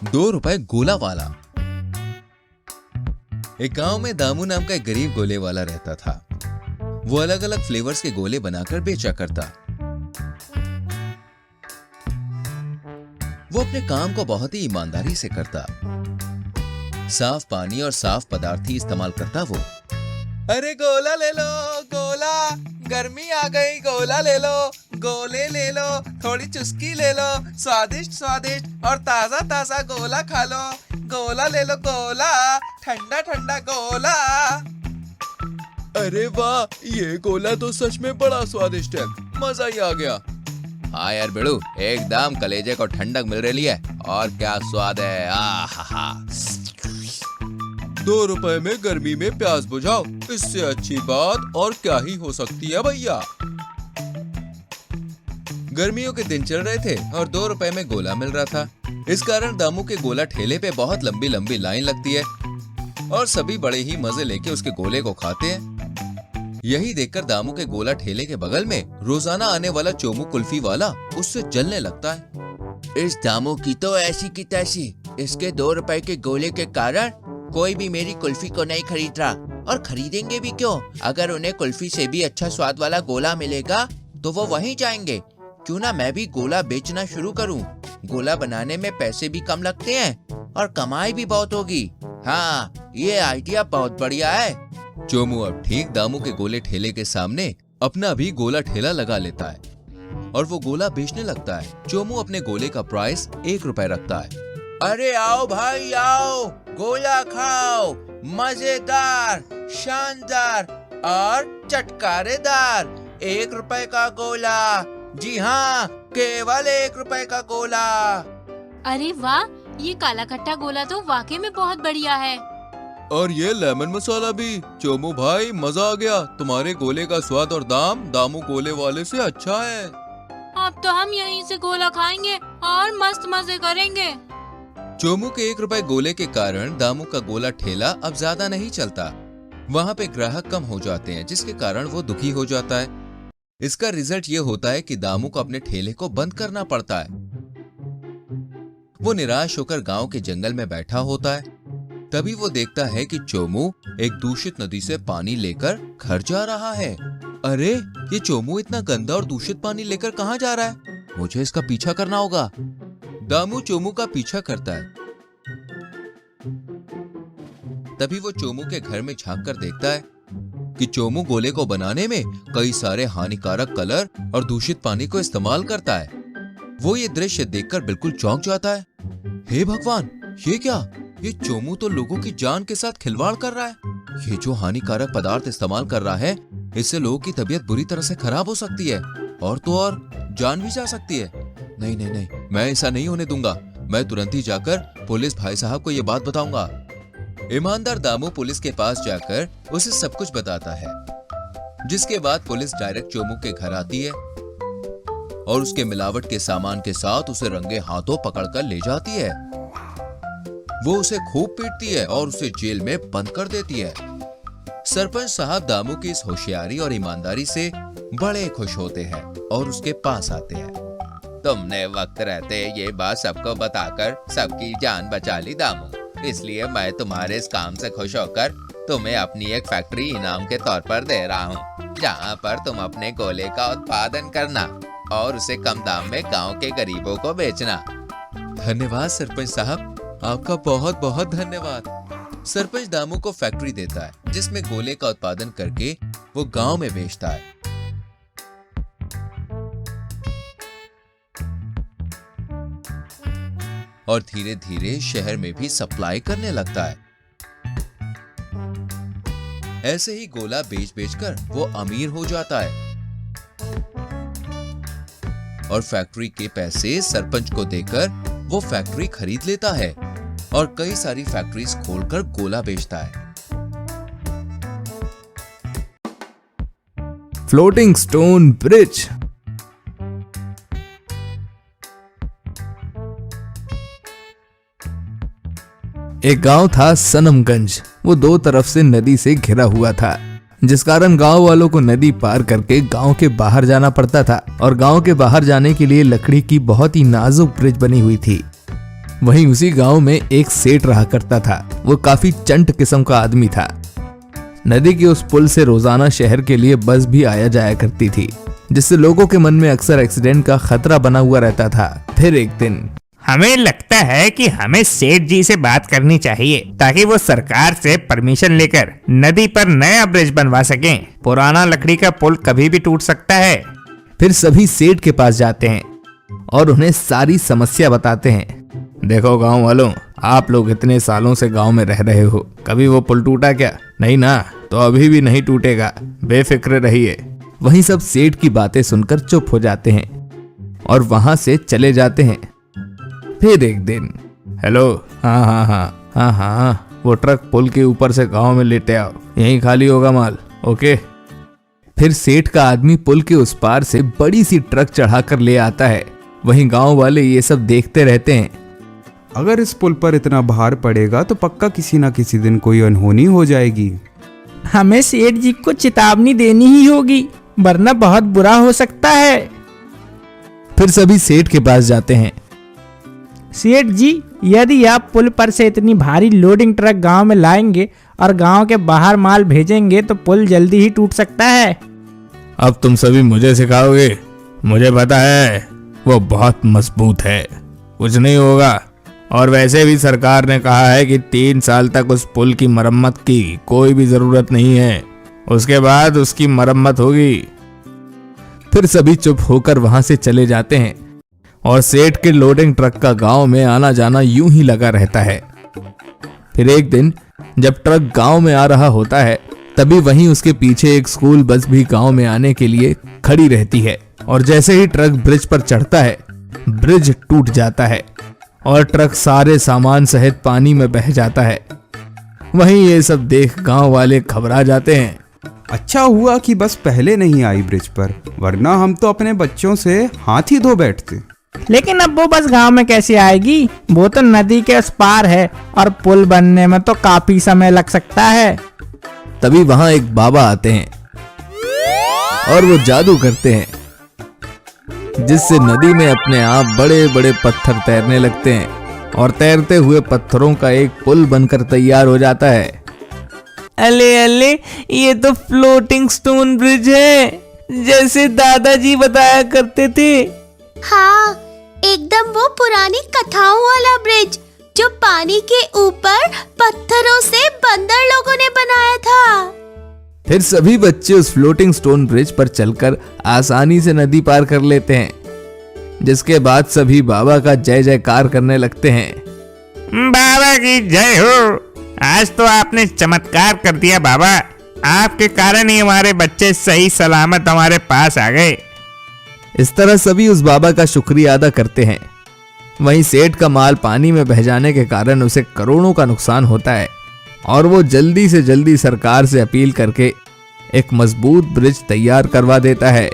₹2 गोला वाला। एक गांव में दामू नाम का एक गरीब गोले वाला रहता था। वो अलग अलग फ्लेवर्स के गोले बनाकर बेचा करता। वो अपने काम को बहुत ही ईमानदारी से करता। साफ पानी और साफ पदार्थ ही इस्तेमाल करता वो। अरे गोला ले लो, गोला, गर्मी आ गई, गोला ले लो, गोले ले लो, थोड़ी चुस्की ले लो, स्वादिष्ट स्वादिष्ट और ताजा ताजा गोला खा लो, गोला ले लो, गोला, ठंडा ठंडा गोला। अरे वाह, ये गोला तो सच में बड़ा स्वादिष्ट है, मजा ही आ गया। हाँ यार बेड़ू, एकदम कलेजे को ठंडक मिल रही है और क्या स्वाद है। आहा, ₹2 में गर्मी में प्यास बुझाओ, इससे अच्छी बात और क्या ही हो सकती है भैया। गर्मियों के दिन चल रहे थे और ₹2 में गोला मिल रहा था। इस कारण दामू के गोला ठेले पे बहुत लंबी लंबी लाइन लगती है और सभी बड़े ही मजे लेके उसके गोले को खाते हैं। यही देखकर दामू के गोला ठेले के बगल में रोजाना आने वाला चोमू कुल्फी वाला उससे जलने लगता है। इस दामू की तो ऐसी की तैसी, इसके ₹2 के गोले के कारण कोई भी मेरी कुल्फी को नहीं खरीद रहा, और खरीदेंगे भी क्यों? अगर उन्हें कुल्फी से भी अच्छा स्वाद वाला गोला मिलेगा तो वो वहीं जाएंगे। क्यों ना मैं भी गोला बेचना शुरू करूं? गोला बनाने में पैसे भी कम लगते हैं और कमाई भी बहुत होगी। हाँ, ये आइडिया बहुत बढ़िया है। चोमू अब ठीक दामू के गोले ठेले के सामने अपना भी गोला ठेला लगा लेता है और वो गोला बेचने लगता है। चोमू अपने गोले का प्राइस ₹1 रखता है। अरे आओ भाई आओ, गोला खाओ, मजेदार, शानदार और चटकारेदार। ₹1 का गोला, जी हाँ, केवल ₹1 का गोला। अरे वाह, ये काला खट्टा गोला तो वाकई में बहुत बढ़िया है। और ये लेमन मसाला भी। चोमू भाई, मजा आ गया। तुम्हारे गोले का स्वाद और दाम दामू गोले वाले से अच्छा है। अब तो हम यहीं से गोला खाएंगे और मस्त मजे करेंगे। चोमू के ₹1 गोले के कारण दामू का गोला ठेला अब ज्यादा नहीं चलता। वहाँ पे ग्राहक कम हो जाते हैं, जिसके कारण वो दुखी हो जाता है। इसका रिजल्ट ये होता है कि दामू को अपने ठेले को बंद करना पड़ता है। वो निराश होकर गांव के जंगल में बैठा होता है। तभी वो देखता है कि चोमू एक दूषित नदी से पानी लेकर घर जा रहा है। अरे, ये चोमू इतना गंदा और दूषित पानी लेकर कहाँ जा रहा है? मुझे इसका पीछा करना होगा। दामू चोमू का पीछा करता है। तभी वो चोमू के घर में झांक कर देखता है कि चोमू गोले को बनाने में कई सारे हानिकारक कलर और दूषित पानी को इस्तेमाल करता है। वो ये दृश्य देखकर बिल्कुल चौंक जाता है। हे भगवान, ये क्या? ये चोमू तो लोगों की जान के साथ खिलवाड़ कर रहा है। ये जो हानिकारक पदार्थ इस्तेमाल कर रहा है, इससे लोगों की तबीयत बुरी तरह से खराब हो सकती है और तो और जान भी जा सकती है। नहीं नहीं नहीं, मैं ऐसा नहीं होने दूंगा। मैं तुरंत ही जाकर पुलिस भाई साहब को ये बात बताऊंगा। ईमानदार दामू पुलिस के पास जाकर उसे सब कुछ बताता है, जिसके बाद पुलिस डायरेक्ट चोमू के घर आती है और उसके मिलावट के सामान के साथ उसे रंगे हाथों पकड़कर ले जाती है। वो उसे खूब पीटती है और उसे जेल में बंद कर देती है। सरपंच साहब दामू की इस होशियारी और ईमानदारी से बड़े खुश होते हैं और उसके पास आते हैं। तुमने वक्त रहते ये बात सबको बताकर सबकी जान बचा ली दामू, इसलिए मैं तुम्हारे इस काम से खुश होकर तुम्हें अपनी एक फैक्ट्री इनाम के तौर पर दे रहा हूँ, जहाँ पर तुम अपने गोले का उत्पादन करना और उसे कम दाम में गांव के गरीबों को बेचना। धन्यवाद सरपंच साहब, आपका बहुत बहुत धन्यवाद। सरपंच दामू को फैक्ट्री देता है, जिसमें गोले का उत्पादन करके वो गांव में बेचता है। और धीरे धीरे शहर में भी सप्लाई करने लगता है। ऐसे ही गोला बेच बेचकर वो अमीर हो जाता है और फैक्ट्री के पैसे सरपंच को देकर वो फैक्ट्री खरीद लेता है और कई सारी फैक्ट्रीज खोलकर गोला बेचता है। Floating stone bridge. एक गांव था सनमगंज। वो दो तरफ से नदी से घिरा हुआ था, जिस कारण गांव वालों को नदी पार करके गांव के बाहर जाना पड़ता था और गांव के बाहर जाने के लिए लकड़ी की बहुत ही नाजुक ब्रिज बनी हुई थी। वहीं उसी गांव में एक सेठ रहा करता था। वो काफी चंट किस्म का आदमी था। नदी के उस पुल से रोजाना शहर के लिए बस भी आया जाया करती थी, जिससे लोगों के मन में अक्सर एक्सीडेंट का खतरा बना हुआ रहता था। फिर एक दिन हमें लगता है कि हमें सेठ जी से बात करनी चाहिए ताकि वो सरकार से परमिशन लेकर नदी पर नया ब्रिज बनवा सकें। पुराना लकड़ी का पुल कभी भी टूट सकता है। फिर सभी सेठ के पास जाते हैं और उन्हें सारी समस्या बताते हैं। देखो गांव वालों, आप लोग इतने सालों से गांव में रह रहे हो, कभी वो पुल टूटा क्या? नहीं ना, तो अभी भी नहीं टूटेगा, बेफिक्र रहिए। वहीं सब सेठ की बातें सुनकर चुप हो जाते हैं और वहां से चले जाते हैं। फिर एक दिन, हेलो, हाँ, वो ट्रक पुल के ऊपर से गांव में लेते आओ, यहीं खाली होगा माल, ओके। फिर सेठ का आदमी पुल के उस पार से बड़ी सी ट्रक चढ़ाकर ले आता है। वहीं गांव वाले ये सब देखते रहते हैं। अगर इस पुल पर इतना भार पड़ेगा तो पक्का किसी ना किसी दिन कोई अनहोनी हो जाएगी। हमें सेठ जी को चेतावनी देनी ही होगी, वरना बहुत बुरा हो सकता है। फिर सभी सेठ के पास जाते हैं। सेठ जी, यदि आप पुल पर से इतनी भारी लोडिंग ट्रक गांव में लाएंगे और गांव के बाहर माल भेजेंगे तो पुल जल्दी ही टूट सकता है। अब तुम सभी मुझे सिखाओगे? मुझे पता है वो बहुत मजबूत है, कुछ नहीं होगा। और वैसे भी सरकार ने कहा है कि 3 साल तक उस पुल की मरम्मत की कोई भी जरूरत नहीं है, उसके बाद उसकी मरम्मत होगी। फिर सभी चुप होकर वहां से चले जाते हैं और सेठ के लोडिंग ट्रक का गांव में आना जाना यूं ही लगा रहता है। फिर एक दिन जब ट्रक गांव में आ रहा होता है, तभी वहीं उसके पीछे एक स्कूल बस भी गांव में आने के लिए खड़ी रहती है। और जैसे ही ट्रक ब्रिज पर चढ़ता है, ब्रिज टूट जाता है और ट्रक सारे सामान सहित पानी में बह जाता है। वहीं ये सब देख गांव वाले घबरा जाते हैं। अच्छा हुआ कि बस पहले नहीं आई ब्रिज पर, वरना हम तो अपने बच्चों से हाथ ही धो बैठते। लेकिन अब वो बस गांव में कैसे आएगी? वो तो नदी के उस पार है और पुल बनने में तो काफी समय लग सकता है। तभी वहां एक बाबा आते हैं और वो जादू करते हैं, जिससे नदी में अपने आप बड़े बड़े पत्थर तैरने लगते हैं और तैरते हुए पत्थरों का एक पुल बनकर तैयार हो जाता है। अले अले, ये तो फ्लोटिंग स्टोन ब्रिज है, जैसे दादाजी बताया करते थे। हाँ, एकदम वो पुरानी कथाओं वाला ब्रिज जो पानी के ऊपर पत्थरों से बंदर लोगों ने बनाया था। फिर सभी बच्चे उस फ्लोटिंग स्टोन ब्रिज पर चलकर आसानी से नदी पार कर लेते हैं, जिसके बाद सभी बाबा का जय जयकार करने लगते हैं। बाबा की जय हो, आज तो आपने चमत्कार कर दिया बाबा। आपके कारण ही हमारे बच्चे सही सलामत हमारे पास आ गए। इस तरह सभी उस बाबा का शुक्रिया अदा करते हैं। वहीं सेठ का माल पानी में बह जाने के कारण उसे करोड़ों का नुकसान होता है और वो जल्दी से जल्दी सरकार से अपील करके एक मजबूत ब्रिज तैयार करवा देता है।